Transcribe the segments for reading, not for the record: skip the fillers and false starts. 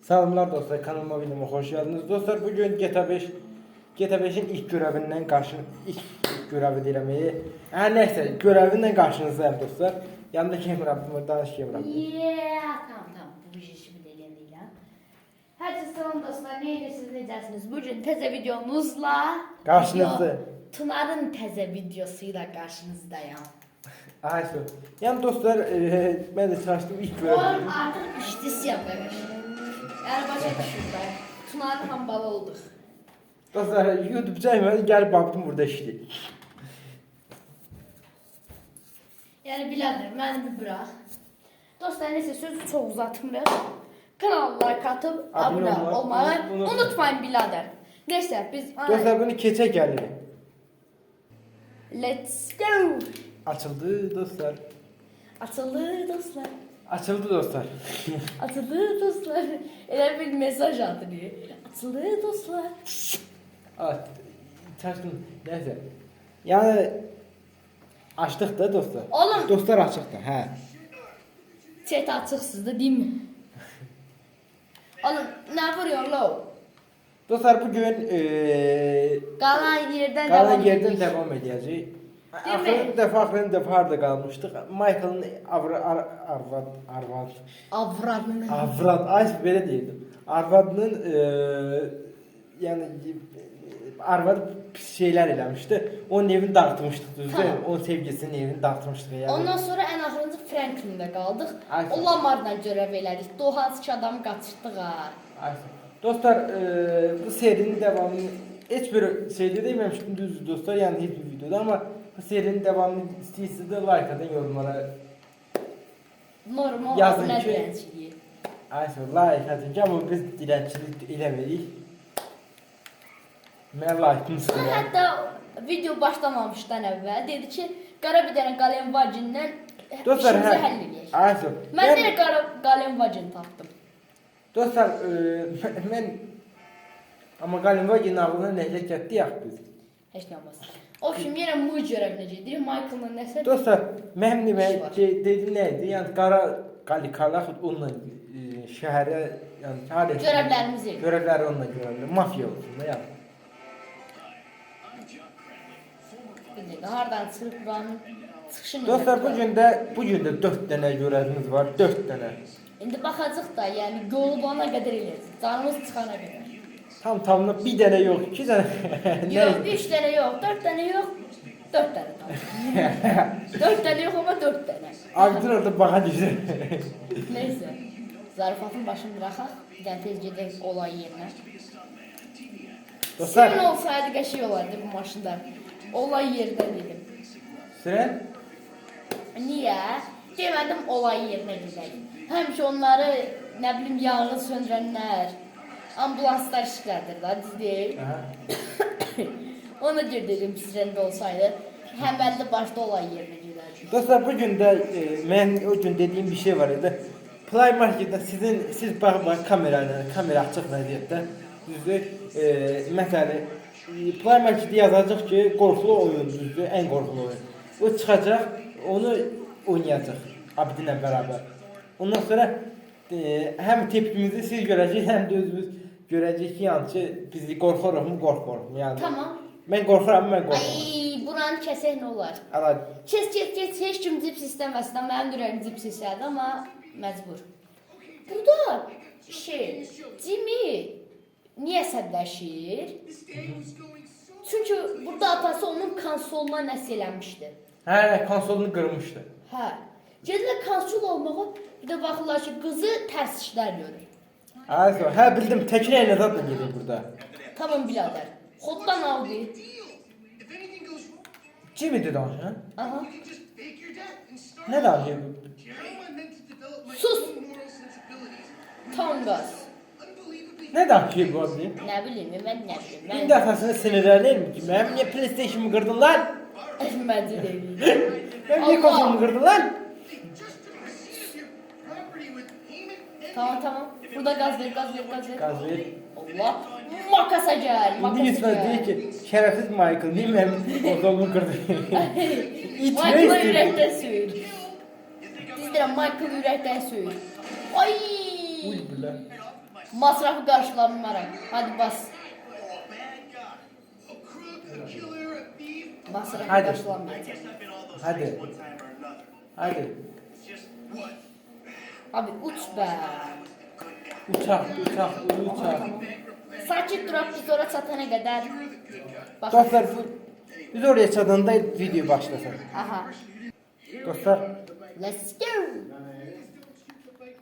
Selamlar dostlar, kanalıma videoma hoş geldiniz. Dostlar bugün GTA 5'in ilk görevinden ilk görevi dilemeyi. Neyse görevinden karşınızdayım dostlar. Yanında kim Rabbim, danış kim Rabbim. Tamam, bu iş işimi deliyen değil ha. Herkese selam dostlar, siz necəsiniz? Bugün teze videomuzla Karşınızda. Tunar'ın teze videosuyla karşınızdayım. Ayşe. Yani dostlar ben de çalıştım ilk görevi. Oğlum artık iştis yapıyoruz. Yani başa düşürler. Tunar'ın hambalı olduk. Dostlar YouTube çaymadı, gelip baktım burada işte. Yani birader, beni bir bırak. Dostlar neyse sözü çok uzatmıyorum. Kanallara katıp abone olmayı unutmayın birader. Neyse biz... Dostlar bunu keçe geldi. Let's go. Açıldı dostlar. Atıldı dostlar. Açıldı dostlar. Atıldı dostlar. Elə bir mesaj atılıyor. Atıldı dostlar. Evet. Çalıştım. Neyse. Yani açtık da dostlar. Oğlum. Dostlar açık da. He. Chat açıksız da değil mi? Oğlum ne vuruyor lo? Dostlar bugün Kalan yerden kalan devam yerden ediyoruz. devam edeceğiz. mi? Axırıncı dəfə harda qalmışdıq? Michael'ın Avradını. ay belə deyirdim. Arvadının yəni arvad pis şeylər eləmişdi. Onun evini dağıtmışdıq düzdür? Tamam. Onun sevgisinin evini dağıtmışdıq yəni. Ondan sonra en axırıncı Franklin'de kaldık. Aynen. O Lamar'dan görev elədik. Dohanski adamı qaçırtdıq ha. Dostlar bu serinin devamını hiçbir şeyde dememiştim düzdür dostlar, yani hiçbir videoda, ama bu serinin devamını istiyorsanız da like atın, yorumlara Normal yazın abunə ki dilənçiliyi. ayşe like atın ki, ama biz dilençilik eləmirik. Mən like'ımı sıkıyorum. Hatta video başlamamışdan əvvəl dedi ki, qara bir dənə qalem vacindən Dostlar işimizi həll edək. ayşe Mən də qalem vacin tapdım. dostlar mən ama galiba yine ağlına nehle getdi yax biz. Heç nə olmaz. O kim yenə Mu görəvinə gedir. Michael'ın nəsə Dostlar mənim İş demək var. dedim nə idi? Yəni qara qalikalar onunla şəhərə, yəni tarix görevlərimizi. görevləri onunla görevlər, mafiya olsun da yəni. Bir dəqiqə, hardan çıxıb buranın çıxışını. Dostlar bu gün də 4 dənə görevimiz var, 4 dənə. İndi baxacaq da, yəni yolu bana qədər eləyəcək. Canımız çıxana qədər. Tamına bir dənə yox, 2 dənə. Yox, 3 dənə yox, 4 dənə yox, 4 dənə tam. 4 dənə yox ama 4 dənə. Ağzın orada baxa düşür. Neyse. Zarafatın başını bıraxaq. Bir dənə tez gedək olay yerinə. Dostlar, Sizin olsaydı qəşəng olardı bu maşında. Olay yerinə dedim. Sürən Niyə? Demədim olay yerinə gedək. Həmişə onları, nə bilim, yanğın söndürənlər, ambulanslar işlərdir da, düzdür. Ona görə dedim sizlərində olsaydı, həməldə başda olay yerinə gedərdik. dostlar bu gün də mən o gün dediyim bir şey var idi. Play Marketdə siz baxın kamera açıq vəziyyətdə, düzdür? Məsələn, Play Marketdə yazacaq ki, qorxulu oyun, düzdür? Ən qorxulu oyun. O çıxacaq, onu oynayacaq Abidinlə bərabər. Ondan sonra həm tepkimizi siz görəcəksiniz, həm də özümüz görəcəyik ki, yəni ki, biz qorxuruqmu, qorxmuruq. Yəni Tamam. mən qorxuram, mən qorxmuram. Ay, buranı kəsək nə olar? Ala Kes, heç kim cips istəməsin, mənim ürəyim cips istədi, amma məcbur. Burada Jimmy niyə əsəbləşir? Çünki burada atası onun konsoluna nəsə eləmişdi. hə, konsolunu qırmışdı. Hə. Gedirlər konsol olmağa, bir də baxırlar ki, qızı tərs işlər görür. Hə, bildim, təkrar ilə zadla gedir burada. Tamam birader. Xoddan aldı. Jimmy dedi onu, hə? Aha. Nə danışıyor? Sus. Tam gaz. Nə danışıyor bu abi? Nə bilim, mən nə bilim. Bir dəfəsini sinirlənirmi ki, mənim niyə PlayStation-ımı qırdın lan? Məncə deyil. Mənim niyə konsolumu qırdın lan? Tamam. Burada gaz ver. Qaz ver. Allah. Makasa gəl, İndi makasa yüzmə deyir gəl. ki, şərəfsiz Michael, niyə mənim konsolumu qırdın? Michael ürəkdən söyür. Düzdürəm, Michael ürəkdən söyür. Ay! Uy, bilə. Masrafı karşılanmaram. Hadi bas. Masrafı Hadi. karşılanmayacak. Hadi. Hadi. Abi uç be. Uçak. Sakit durak biz oraya çatana kadar. Bak. Dostlar biz oraya çatanda video başlasın. Aha. Dostlar. Let's go.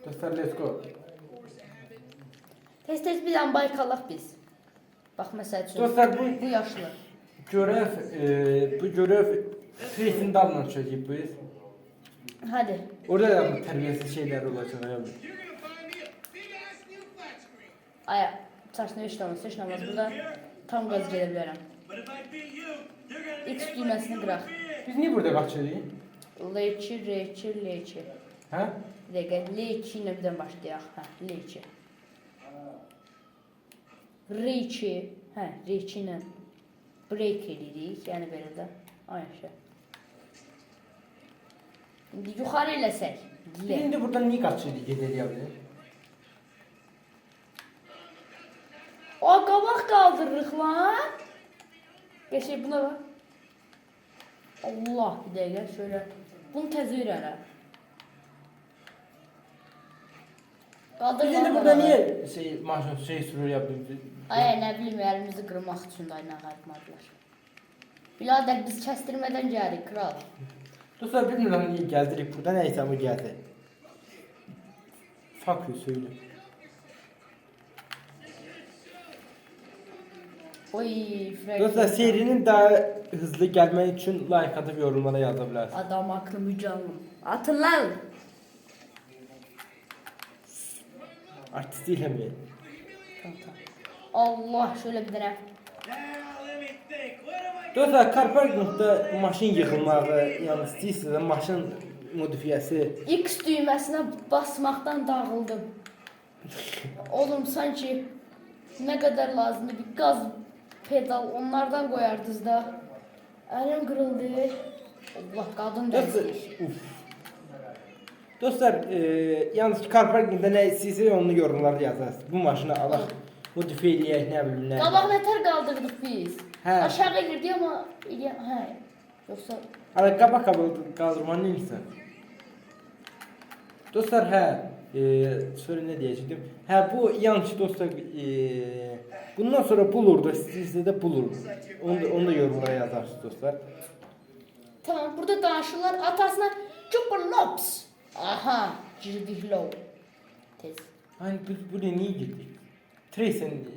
Dostlar let's go. Tez bir an baykalaq biz. Bak mesela üçün. Dostlar Bu yaşlı. bu görev Trace'in dalına çözüp biz. Hadi. Orada da terbiyesiz şeyler olacak. Aya. Saçını işlemez. Burada tam gaz gelə bilərəm. X düyməsini qıraq. Biz niye burada kaçırıyız? L2. Ha? Bir dəqiqə, L2 ilə birdən başlayaq. Hə, L2. R2. Hə, R2 ilə break edirik. Yəni belə də. Ayşə. İndi yuxarı eləsək. Biz şimdi buradan niye kaçırıyız gederi abi? O qabaq qaldırırıq lan. Geçək buna bax. Allah, bir dəqiqə şöyle. Bunu təzə öyrənə. Qaldır. Biz şimdi burada niye şey sürür yapıyoruz? Ay, nə bilim, əlimizi qırmaq üçün də ayna qayıtmadılar. Bilader, biz kəstirmədən gəlirik, kral. Dostlar bilmiyorum niye geldik burada neyse ama geldi. Fuck you söyle. Oy, Frank. Dostlar serinin daha hızlı gelmek için like atıp yorumlara yazabilirsiniz. Adam aklı mücallım. Atın lan. Artist değil mi? Tamam. Allah, şöyle bir dənə. Dostlar Carpark.da maşın yıkılmağı yani istəyirsinizsə maşın modifiyası. X düyməsinə basmaqdan dağıldım. Oğlum sanki ne kadar lazımdı bir gaz pedal onlardan koyardınız da. Elim kırıldı. Allah, kadın Dostlar, dersi. Dostlar yalnız Carpark.da ne istəyirsə onu yorumlarda yazarsınız. Bu maşını alaq, modifiye eləyək, nə bilim nə. Qabaq nətər qaldırdık biz? Hə. Aşağı girdi ama hə. Yoksa Hala qabaq kaldırmanı neysə. Dostlar sonra ne diyecektim? Bu yanlış dostlar bundan sonra bulurdu, sizde de bulur. Onu da yorumlara yazarsınız dostlar. tamam, burada danışırlar atasına Cupalops. Aha, girdik low. Tez. Hani biz buraya niye gittik? Trace'in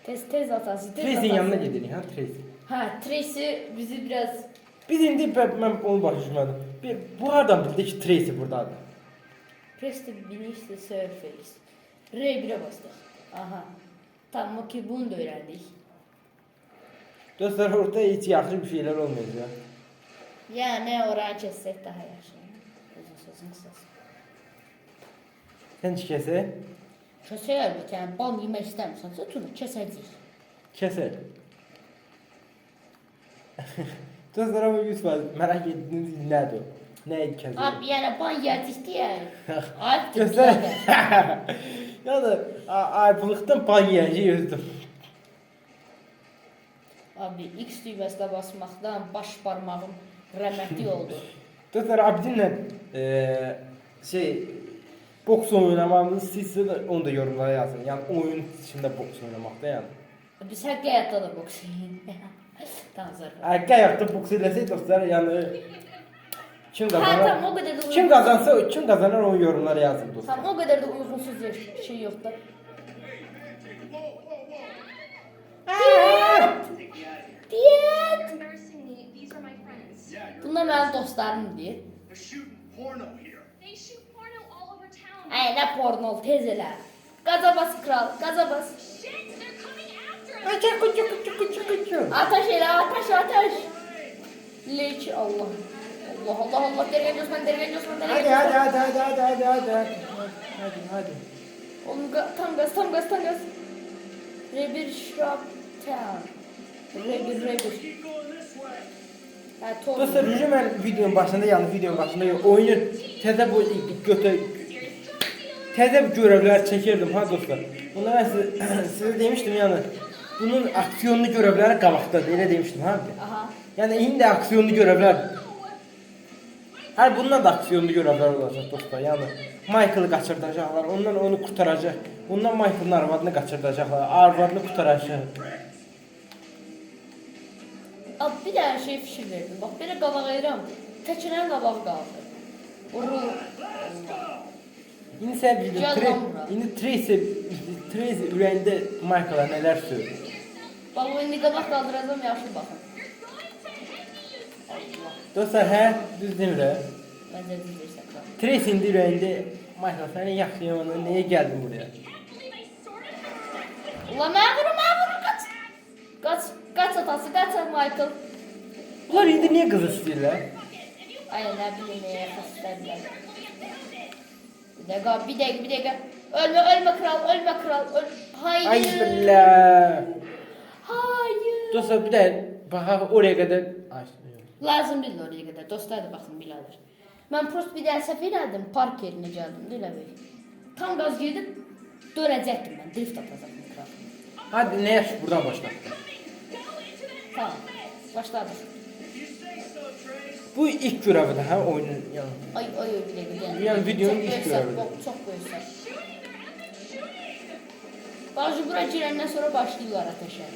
Tez atası. Trace'in yanına gidelim ha Trace. Ha, Tracy bizi biraz Biz indi ben onu başlamadım. Bu adam bildi ki Tracy buradadır. Presti binişti Surface. R1'e bastık. Aha. Tamam, okey, bunu da öğrendik. Dostlar orada hiç yaxşı bir şeyler olmuyor ya. Yani oranı kessek daha yaxşı. Uzun sözün kısası. Sen kese, Kösək əlbət, yəni bal yemək istəmirsənsə, tunu kəsəcəyik. keser. Dostlar ama 100% merak ettiğiniz nedir o? Neydi keser? Abi, yəni ban yerdik deyə. Ayıbdır. Göster. birader. Ya da ayıplıktan pan yiyeceği yüzdüm. Abi, X düyməsinə basmaqdan baş barmağım rəhmətli oldu. Dostlar Abdin'le boks oynamamız sizse de onu da yorumlara yazın. Yani oyun içinde boks oynamakta yani. Biz həqiqi həyatda da boks Tamam, zarf. Erkek ayakta boks edilse dostlar yani kim Ha, tamam, kazanır? o qədər də Kim kazansa kim kazanır onu yorumlara yazın dostlar. Tamam, o qədər də uyğunsuz şey yoxdur. Diyet. Embarrassing me. These are my friends. Bunlar mənim dostlarım deyir. They shoot porno all over town. Ay, nə pornol, tez elə. Gaza bas kral, gaza bas. Shit, they're coming after us. Kaçak kuçuk. Ateş elə, ateş. Leç, Allah. Allah, dergen Osman. Hadi. Oğlum, tam gaz. R1 Shrub Town. R1. Ha, torun. Dostlar, ben videonun başında, yalnız videonun başında yok. Oyunu teze bu götü təzə görevlər çəkirdim ha dostlar. Bunda mən sizə demişdim yəni bunun aksiyonlu görevləri qabaqdadır elə demişdim ha. Aha. Yəni indi aksiyonlu görevlər. Hər bundan da aksiyonlu görevlər olacaq dostlar. Yəni Michael-ı qaçırdacaqlar, ondan onu qurtaracaq. Ondan Michael'ın arvadını qaçırdacaqlar, arvadını qurtaracaq. Abi bir dənə şey fikir verdim. Bax belə qabaq edirəm. Təkinin qabağı qaldı. İndi sən bir Gel de lan bura. indi Tracy ürəyində Michael'a nələr söylüyor. Bax o indi qabaq qaldıracağam yaxşı baxın. Dostlar düz demirəm. Məncə düz deyirsən. Tracy indi ürəyində Michael səni yaxşı yamanı niyə gəldin buraya? Ulan məğurum qaç. Qaç atası, qaç Michael. Bunlar indi niyə qız istəyirlər? Ay nə bilim ya xəstədirlər. Bir dəqiqə. Ölmə kral. Hayır. Ay billah. Hayır. Dostlar bir də baxaq oraya qədər. Ay. Lazım deyil oraya qədər. Dostlar da baxın biladır. Mən prost bir dənə səfər elədim, park yerinə gəldim, elə belə. Tam qaz gedib dönəcəkdim mən, drift atacaqdım kral. Hadi nə yaxşı buradan başla. Tamam. Başladı. Bu ilk görəvidir hə oyunun yəni. Ay bir dəqiqə. Yəni videonun ilk görəvidir. Çox böyüksən. Bazı bura girəndən sonra başlayırlar ateşə.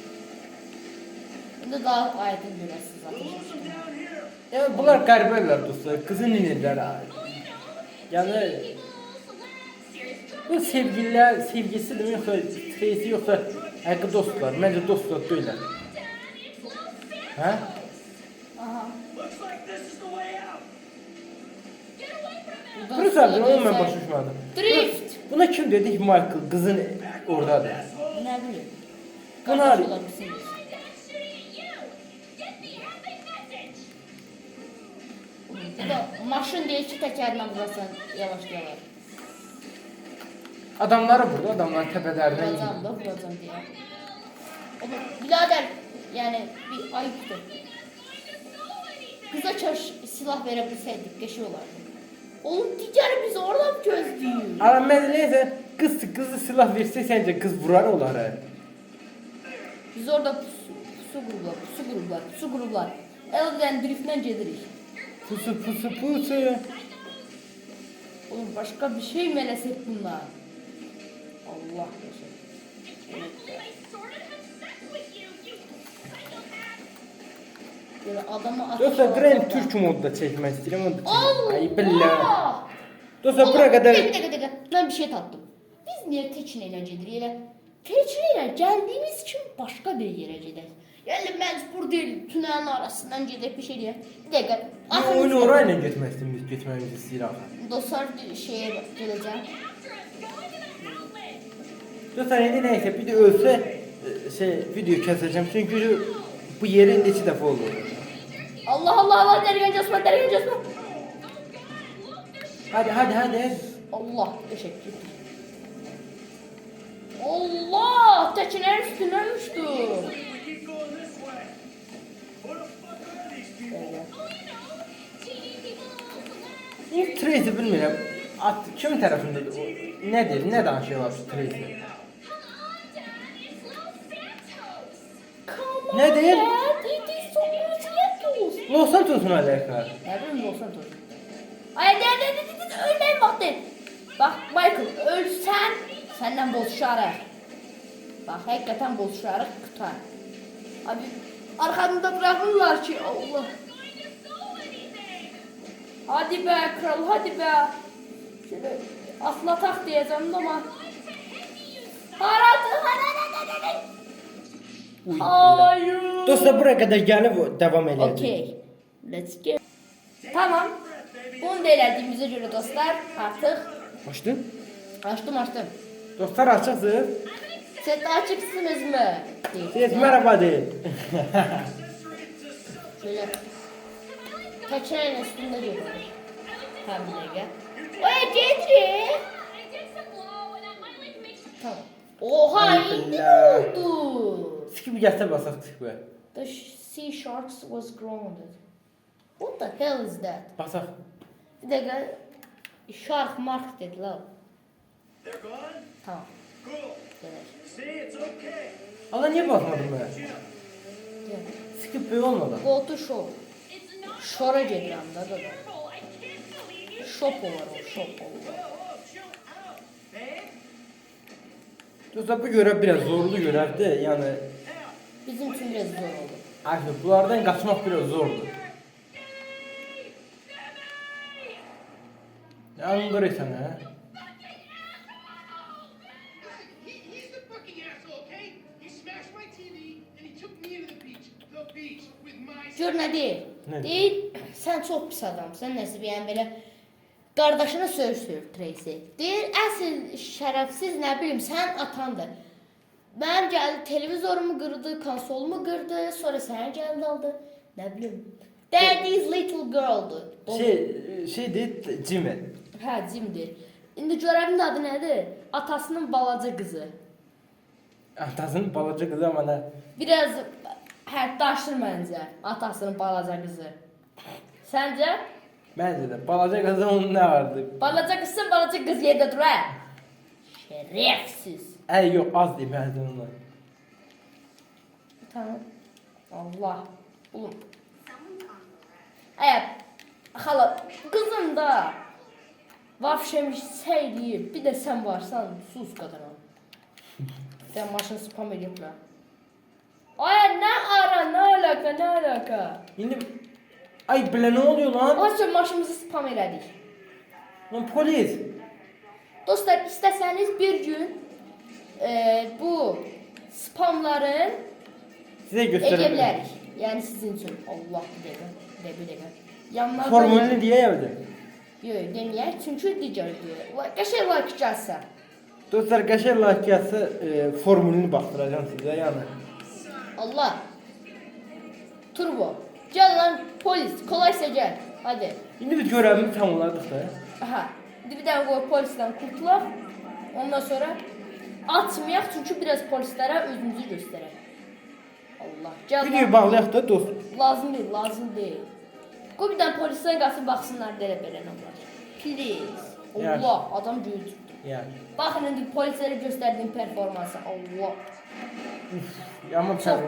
İndi daha aydın görəsiniz ateşə. Yəni bunlar qəribələr dostlar, qızın inirlər. Yəni bu sevgisidir yoxsa Tracy yoxsa həqiqi dostlar? Məncə dostlar deyillər. Hə? Aha. Burası abi, onu mən başa düşmədim. Drift. Buna kim dedi ki Michael qızın oradadır? Nə bilim. Bunlar Qardaş olar mısınız? Bu da maşın deyil ki təkərinə vurasan yavaş. adamları burada, adamların təpələrindən Vuracam deyə. Ama birader yani bir ayıptır. Kıza silah verebilseydik geçi olardı. Oğlum diğer bizi oradan gözlüyor. Ama mən neyse kızı silah versə səncə qız vurar onları. Biz orada pusu gruplar. Elden drift'den gelirik. Pusu. Oğlum başka bir şey mi elesek bunlar? Allah yaşa. Böyle adamı Dostlar Grand Türk modda çəkmək istəyirəm onu da çəkəm. Allah! Ay billah. Dostlar bura qədər Bir dakika. Ben bir şey tattım. Biz niye Teçne'yle gedirik? Elə Teçne'yle geldiğimiz için başka bir yere gidelim. Yani mecbur değil. Tünelin arasından gidip bir şey diye. Bir dakika. oyunu orayla getməyimizi istəyirəm. Dostlar şeye geleceğim. Dostlar indi nəysə bir də ölsə video kəsəcəm çünki bu yerin neçə dəfə oldu. Allah dergen casma. Hadi. Allah teşekkür ederim. Allah Teçne'nin üstüne düştü. İlk Tracy bilmirəm. Kimin tərəfindədir o? Nədir? Nə danışıyorlar şu Tracy? Nə deyir? Los Santos'un alaka. Ne bileyim Los Santos. Ay de ölmeyin bak de. Bak Michael ölsen senden bozuşarıq. Bak hakikaten bozuşarıq tutar. Abi arkamda bırakırlar ki Allah. Hadi be kral hadi be. Şöyle atlatak diyeceğim ama. Hadi. Hayır. Dostlar buraya qədər gəlib davam edəcək. Okay. Let's go. Tamam. Bunu da elədiyimizə görə dostlar artıq Açdın? açdım. Dostlar açıqsınız. Siz de açıksınız mı? Siz merhaba deyin. Şöyle Teçne'nin üstünde görüyoruz. Hem bir dakika. Oy Cedri. Tamam. Oha Ay indi billah. oldu. Skip gəsə basaq skipə. The sea sharks was grounded. What the hell is that? Basaq. Bir dakika. Shark mark dediler. They're gone? Tamam. Cool. Gelir. See, it's okay. Allah niye bakmadın be? Jim. Gel. Skip böyle olmadı. Go to show. It's not Şora gedirəm da da. careful. I can't believe you. Shop olur o, shop olur. Whoa, chill out, babe. Dostlar bu görev biraz zorlu görevdi. Yani Bizim üçün biraz zor oldu. artık bunlardan kaçmak biraz zordu. Ne anlıyorsun ha? He's the fucking asshole, okay? He smashed my TV and he took me into the beach. The beach with my. Gör nə deyir? Nə Deyir, sən çox pis adamsan, nəsə yəni belə qardaşına söyür Tracy. Deyir, əsl şərəfsiz nə bilim, sən atandır. Mənim gəldi televizorumu qırdı, konsolumu qırdı, sonra sənə gəldi aldı. Nə bilim. Daddy's little girl'dur. Şey değil Jimmy. Hə, Jimdir. İndi görəvin adı nədir? Atasının balaca qızı. Atasının balaca kızı ama ne? Biraz həddaşdır məncə, atasının balaca qızı. Səncə? Bence de balaca kızı onun ne vardı? Balaca qızsa balaca qız yerdə dur, hə? Şərəfsiz. Ey yok az değil bence onlar. Tamam. Allah. Oğlum. Əgər xala qızın da vafşemiş səyləyib, bir də sən varsan, sus qadına. Sən maşını spam ediblər. Ay nə ara, nə alaka, nə alaka? Şimdi ay bile ne oluyor lan? Açın maşınımızı spam elədik. Lan polis. Dostlar, istəsəniz bir gün bu spamların Size edə gösterelim. bilərik. Yəni sizin üçün. Allah bir dəqiqə, bir dəqiqə. Yanlarda Formülünü diye evde. yox, deməyək, çünki digərdir. Qəşəng like gəlsə. Dostlar kaşar lakiyası formülünü baktıracağım size yani. Allah. Turbo. Gəl lan polis, kolaysa gəl. Hadi. Şimdi biz görevimizi tamamladık da. Aha. Bir dənə qoy polisdən qurtulaq. Ondan sonra atmayaq çünki biraz polislərə özümüzü göstərək. Allah. Gəl. Videoyu lan. bağlayaq da dost. Lazım deyil, lazım deyil. Qoy bir dənə polisdən qalsın baxsınlar belə belə nə var. Please. Yəni. Allah, adam göy tutdu. Yani. Baxın indi polislərə göstərdiyim performansı. Allah. Ama Çox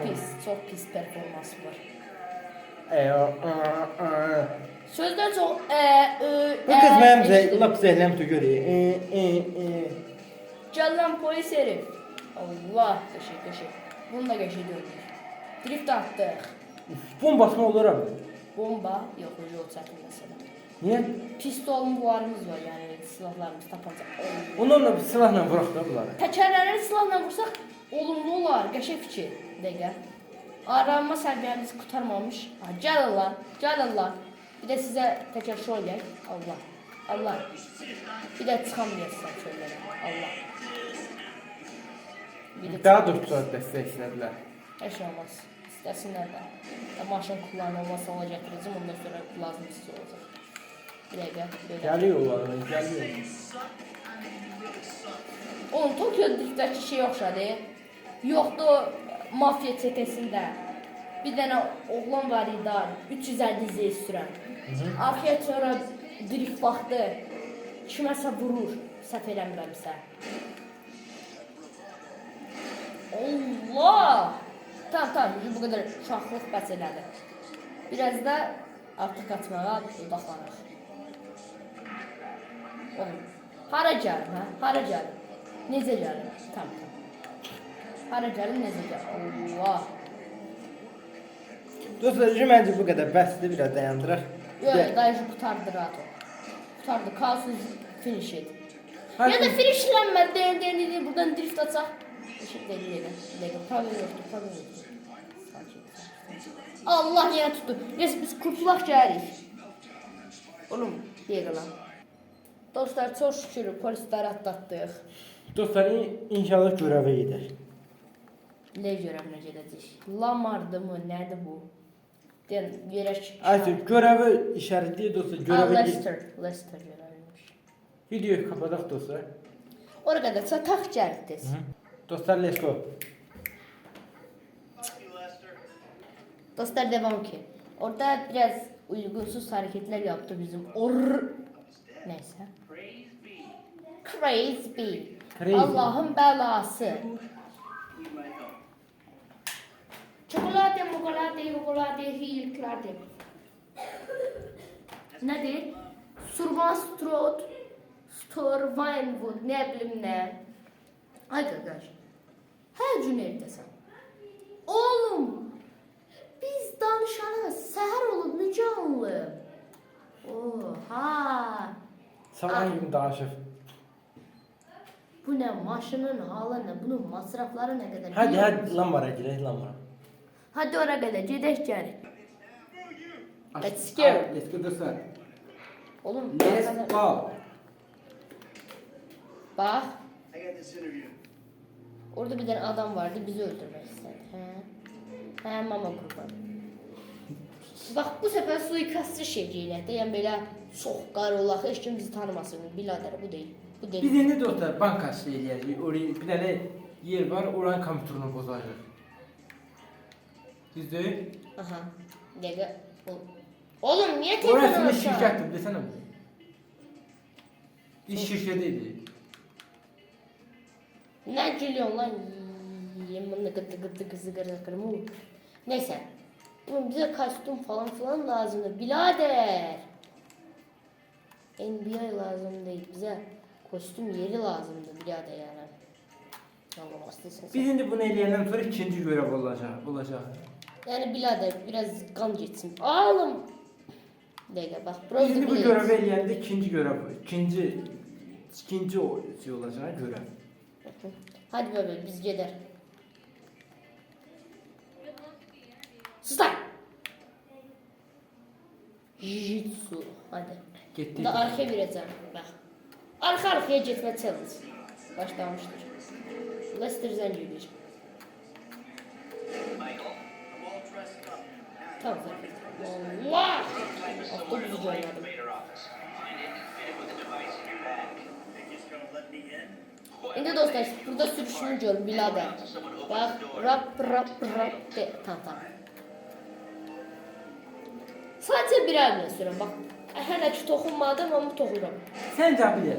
pis performansı var. Sözdən çox Bu kız benim eşitdim. lap zehlemti görüyor. Gəl lan polis herif. Allah, qəşəng. Bunu da qəşəng gördük. Drift atdıq. Bombasma olur abi. Bomba yox, o çətin məsələ. Niye? Pistollarımız var, yəni silahlarımız tapanca. Onlarla bir silahla vurak da bunları. Təkərləri silahla vursaq olumlu olar, qəşəng fikir. Dəqiqə. Aranma səviyyəmiz qurtarmamış. Ha, gəlin lan, gəlin lan. Bir də sizə təkər şov eləyək. Allah, Allah. Bir də çıxamayasınız şöylərə. Allah. Bir də Daha dostlar destek istediler. Heç nə olmaz. İstəsinlər də. Maşın kullanılmasa ona gətirəcəm, ondan sonra lazımsız olacaq. Bir dəqiqə, belə. Geliyor onlara, geliyor. Oğlum, Tokyo Drift'dəki şey oxşadı. Yoxdur o mafiya çetəsində. Bir dənə oğlan var idi, 350 zey sürən. Arxaya sonra drift vaxtı kiməsə vurur, səhv eləmirəmsə. Allah! Tamam, bu qədər uşaqlıq bəs elədi. Biraz da artıq qaçmağa odaqlanır. Oğlum, hara gəlir, hə? Hara gəlir? Necə gəlir? Tamam. Hara gəlir, necə gəlir? Allah! Dostlar, bence bu kadar bəsdir, biraz dayandıraq. Yox, dayıcı qutardı rahat ol. Qutardı, kalsız finish et. Hayır, Ya da finishlənmədi, deyən, buradan drift açaq. Eşit deyil, problem yoxdur, problem yoxdur. Allah yenə tutdu. Biz kurtulaq gəlirik. Oğlum, deyil lan. Dostlar, çox şükür polisləri atlatdıq. Dostlar, inşallah göreve gider. Nə görəvinə gedəcək? Lamardı mı, nədir bu? Deyən, yerək. Artık görevi işaretli dostlar, görevi Lester görəvinmiş. Videoyu kapatak dostlar. Oraya qədər çataq gəldik. Dostlar, let's go. Fuck you, Lester. Dostlar devam ki. Orada biraz uygunsuz hareketler yaptı bizim. Neyse. Crazy bee. Crazy. Allah'ın belası. Need my help. Çikolata, mukolata, yokolata, hilklata. Nedir? Surma, strot, stor, winewood, ne bileyim ne. Arkadaş. Her gün evdesin. Oğlum. Biz danışanız. Seher olup Müge Anlı. Oha. Sabah gibi danışır. Bu ne? Maşının halı ne? Bunun masrafları ne kadar? Hadi biliyor hadi musun? lambara girək lambara. Hadi oraya kadar. Gidelim geri. Aç- Let's go. Al, Let's go dostlar. Oğlum. Let's oraya kadar- go. Bak. I got this interview. Orada bir tane adam vardı. Bizi öldürmek istedi. He mama kurban. Bak bu sefer suikastçı şekilde. Yani böyle soğuklar olaq. Hiç kim bizi tanımasın. Bilader bu değil. Bu değil. Biz indi dostlar banka şey eləyəcəyik. Oraya bir dənə yer var, oranın kompüterini bozacaq. Düzdür? Aha. Dəqiqə. Oğlum niye Orası tekrar bir şirkətdir, desənə bu. Bir şirkət idi. Ne gülüyorsun lan? Yeminle gıdı gıdı kızı kırmızı. Neyse. Oğlum bize kostüm falan filan lazımdı. Birader. NBA lazım değil. Bize kostüm yeri lazımdı birader yani. Allah hastasın Biz sen. indi bunu eləyəndən sonra ikinci görev olacaq. Yani birader biraz kan geçsin. Oğlum. Dakika bak. Biz indi bu Brother görevi Blade. eləyəndə ikinci o şey olacaq görev. Hadi bebe biz gider. Sus lan. Jitsu. Hadi. Getdik. Bu da arkaya vereceğim. Bak. Arka arkaya gitme challenge. Başlamıştır. Lester Zencilic. Michael, I'm all dressed up. Tamam zaten. Allah! Otobüsü gönderdim. Elevator office. Find it and fit it with the device in your bag. Think he's gonna let me in? Şimdi dostlar burada sürüşünü gör birader. Bak rap de. Tamam. Sadece birer bile sürüm bak. Hələ ki toxunmadım amma toxunuram. Səncə bilir,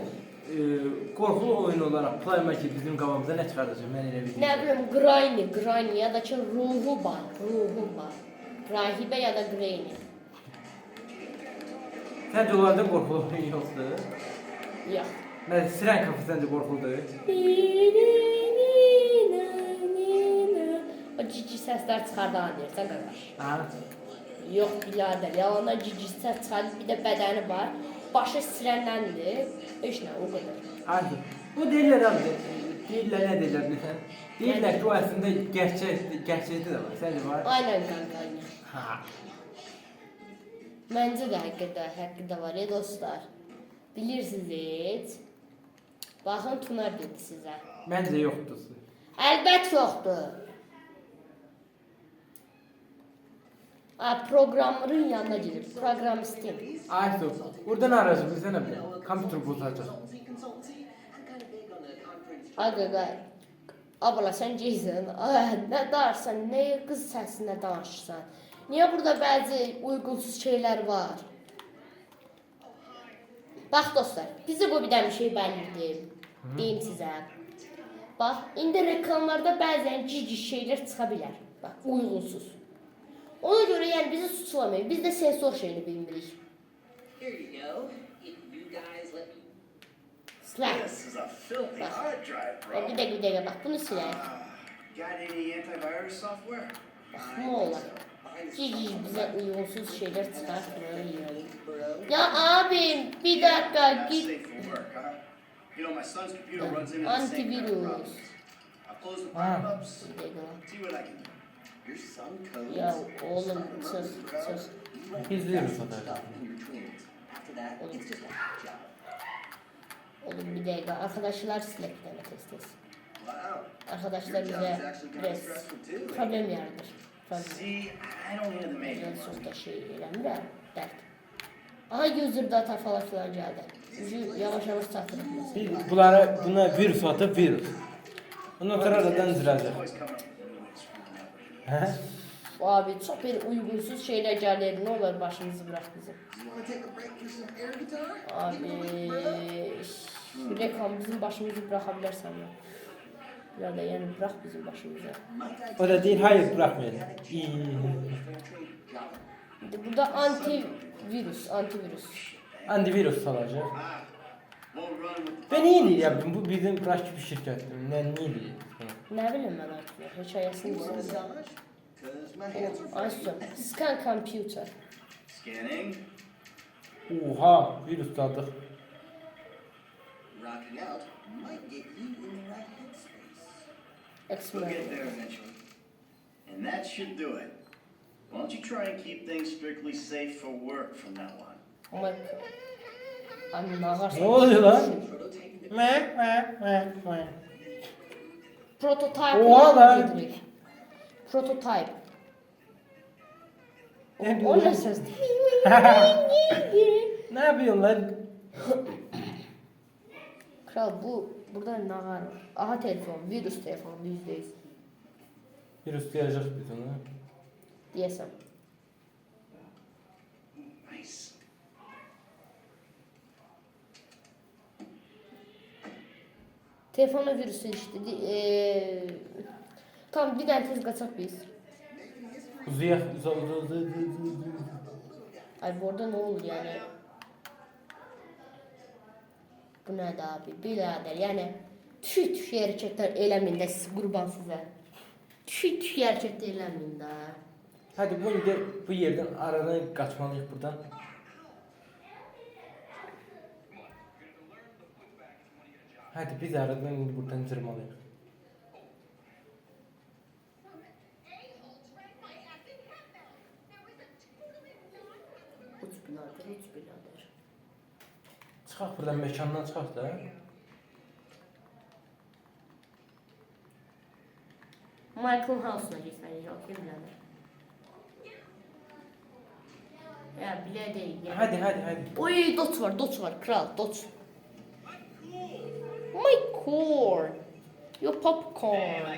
qorxulu oyun olaraq Playmaker bizim qabağımıza nə çıxardacaq? Mən elə bildim. Ne bileyim Granny ya da ki ruhu var. Rahibə ya da Granny. Səncə onlarda qorxulu oyun yoxdur? Yox. Mən Siren Kafa səncə qorxuludur? O cici səslər çıxardan deyirsən qardaş. Ha? Yox birader, yalandan cici səs çıxardır, bir də bədəni var. Başı silənləndir. Heç nə, o qədər. Hadi. Bu deyirlər abi. Deyirlər nə deyirlər bilirsən? Deyirlər ki o əslində gerçəkdə də var. Səncə var? Aynen kanka, aynen. Ha. Məncə də həqiqdə var ya dostlar. Bilirsiniz. Baxın Tunar dedi sizə. Məncə yoxdur. Əlbət yoxdur. Programın yanına gedir. Proqramistin. Ayso, buradan aracı bilsən nə bilir? Kompüter bozacaq. Aga. Abla sen geysən. Nə darsan, nə qız səsinə danışırsan. Niyə burada bəzi uyğunsuz şeylər var? Bax dostlar, bizə bu bir dənə bir şey bəllidir. Deyim sizə. Bax, indi reklamlarda bəzən cici şeylər çıxa bilər. Bax, uyğunsuz. Ona görə yəni bizi suçlamayın. Biz də sensor şeyini bilmirik. Here you go. If you guys let me. Slack. This is a filthy Bak. hard drive, Bak, bro. bir dəqiqə bak, bunu silək. Got any antivirus software? Bax, nə olar? Cici bizə uyğunsuz şeylər çıxartmıyor. Ya abim, bir dakika git. Safe for work, huh? You know, my son's computer runs into the same kind of Antivirus. problems. I'll close the Ah. pop-ups, Bir dəqiqə. see what I can do. Your son codes? Ya oğlum sus. İzliyoruz fotoğrafı. After that, it's just a job. Oğlum bir dakika. Arkadaşlar silək bir dənə tez. Wow. Arkadaşlar bize biraz problem yaradır. Problem. See, I don't hear the Biraz manual. çox da şey eləmirəm. Dərd. Aha user data falan filan gəldi. Bizi yavaş-yavaş çatdırır. Biz buna virüs atıp virüs. Ondan sonra aradan zıracaq. Always coming up with new ways screwing up. Hə? Abi çok bir uygunsuz şeyler gəlir. Ne olur başınızı bırak bizi. You want to take a break for some air guitar? Abi Reklam bizim başımızı bırakabilirsen mi? Ya da yani bırak bizim başımızı. O da değil, hayır bırakmayın. İyi. Burada antivirüs. Antivirüs salacak. We'll run with Ben iyi değil ya, bu bizim rakip bir şirket. Ne iyi değil. Ne bileyim ben artık. Hikayesini bilmiyorum. Because my hands are Açtım. Scan computer. scanning. Oha, virüs aldık. rocking out might get you in the right headspace. X-Men. We'll get there eventually. And that should do it. Why don't you try and keep things strictly safe for work from now on? Oh my god. Anne ağır. Ne oluyor lan? Prototyping the Me. Prototype. Oha lan. Prototype. Ne O diyor ne lan? ses? Ne yapıyorsun lan? Kral burada ne var? Aha telefon, virüs telefonu %100. Virüs diyecek biz onu. Diyesem. Nice. Telefona virüsü işte. Tamam bir tane tez kaçak biz. Uzuya. Ay bu arada ne olur yani? Bu nədir abi? Birader yani tüy hərəkətlər eləməyin də siz qurban sizə. Tüy hərəkətlər eləməyin də. Hadi bu yerden aradan kaçmalıyız buradan. Hadi biz aradan indi buradan cırmalıyız. Uç birader. Çıkak buradan, mekandan çıkak da. Michael House'una gitmeliyiz o kim birader. Ya bile değil ya. Hadi. Oy Doç var kral Doç. My corn. Your popcorn.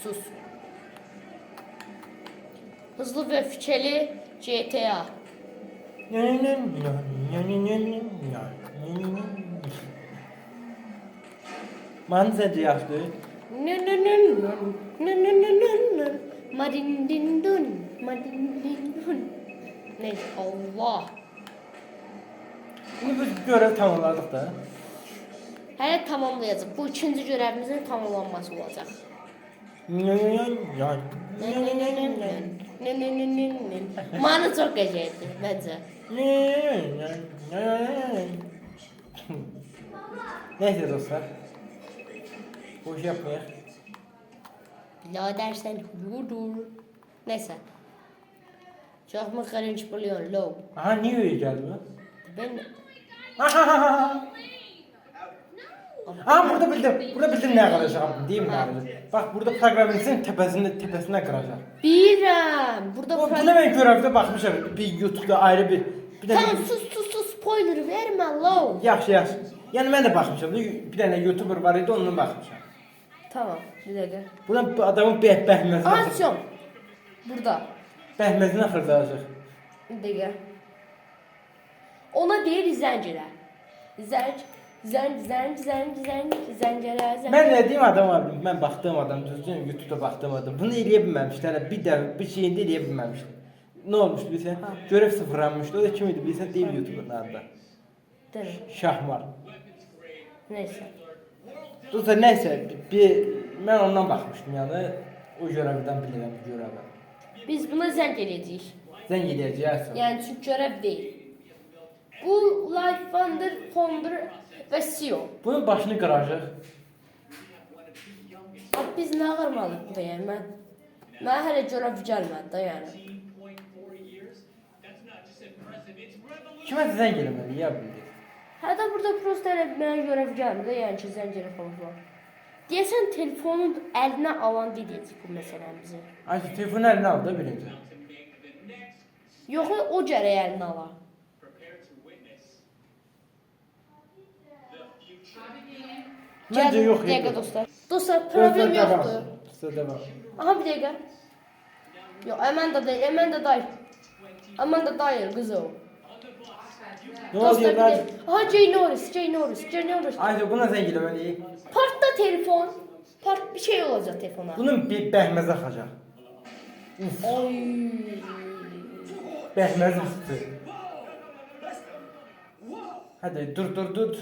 Sus. Hızlı ve öfkeli GTA. Manı sence yaxşı? Madindindun. Ne? Allah. Bunu biz görev tamamladık da. Hələ tamamlayacaq. Bu ikinci görəvimizin tamamlanması olacaq. Manı çox qəşəngdir məncə. Neyse dostlar. Boş yapmayaq. La dersən yudur. Neysə. Çox mu cringe buluyor low. Aha, niye öyle geldi bu? Ben Aa, burada bildim ne kıracağım değil mi abi? Bak burada programımızın tepesine kıracağım. bilirəm. Burada Buna ben görevde bakmışım. Bir YouTube'da ayrı bir tane... Tamam sus spoiler vermə low. Yaxşı. Yani ben de bakmışım. Bir tane YouTuber var idi, onunla bakmışım. Tamam bir dəqiqə. Buradan bu adamın bəhmezine Aksiyon. Burada. bəhmezine xırdalacaq. Bir dəqiqə. Ona deyir zəncirə. Zəncirə. Ben dediğim adam abi, ben baktığım adam, düzgün YouTube'da baktığım adam. Bunu eleyebilmemişler. Bir şeyinde eleyebilmemişler. Ne olmuştu bilsen? Görev sıfırlanmıştı. O da kimiydi bilsen, değil YouTuber'ın adı. Değil mi? Şahmar. Neyse. Dostlar neyse, ben ondan bakmıştım yani. O görevden bilirəm bu görevi. Biz buna zəng edəcəyik. Sen gideceğiz. Yəni çünki görəv deyil. Bu Life Founder və CEO. Bunun başını kıracaq. Abi biz nə qırmalıyıq burada yəni mən hələ görəv gəlmədi də yəni. Kime sen gelmeli ya bildi. Hətta burada prosta elə mənə görəv gəlmir də yəni ki zəncirə falan var. Deyəsən telefonun əlinə alan deyəcək bu məsələmizi. Ayşe telefonu eline al da birinci. Yox o gərək əlinə ala. Bence yok. Bir dəqiqə dostlar. Dostlar problem yoxdur. Sözde bak. Aha bir dəqiqə. Yox, Amanda deyil, Amanda dayı. Amanda dayı qızı o. Ne oluyor lan? Ha Jay Norris. Ayşe buna zəng eləməliyik. Partda telefon. Part bir şey olacak telefona. Bunun bir bəhməz axacaq. Ay. Bəhməz çıxdı. Hadi dur.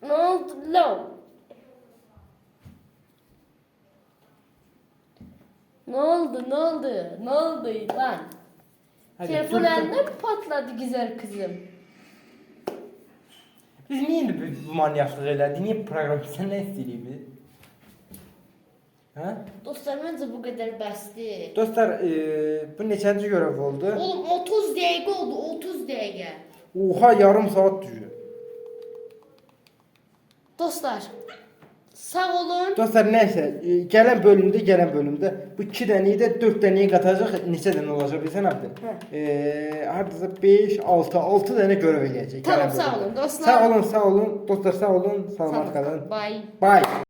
Ne oldu lan? Ne oldu lan? Hadi, Telefon dur. elinde mi patladı güzel kızım? Biz niye indi bu manyaklıq elədik? Niye proqram sən nə istəyirik biz? Hə? Dostlar bence bu kadar bəsdir. Dostlar, bu neçənci görəv oldu? Oğlum 30 dəqiqə oldu, 30 dəqiqə. Oha, yarım saat düşüyor. Dostlar, sağ olun. Dostlar, nəysə, gələn bölümdə bu 2 dənəyi də 4 dənəyə qatacaq. Neçə dənə olacaq bilsən Abdin? Hardasa 5, 6 dənə görəv eləyəcək. Tamam, gələn sağ bölümdə. olun dostlar. Sağ olun. Dostlar, sağ olun. Salamat qalın. Bye. Bye.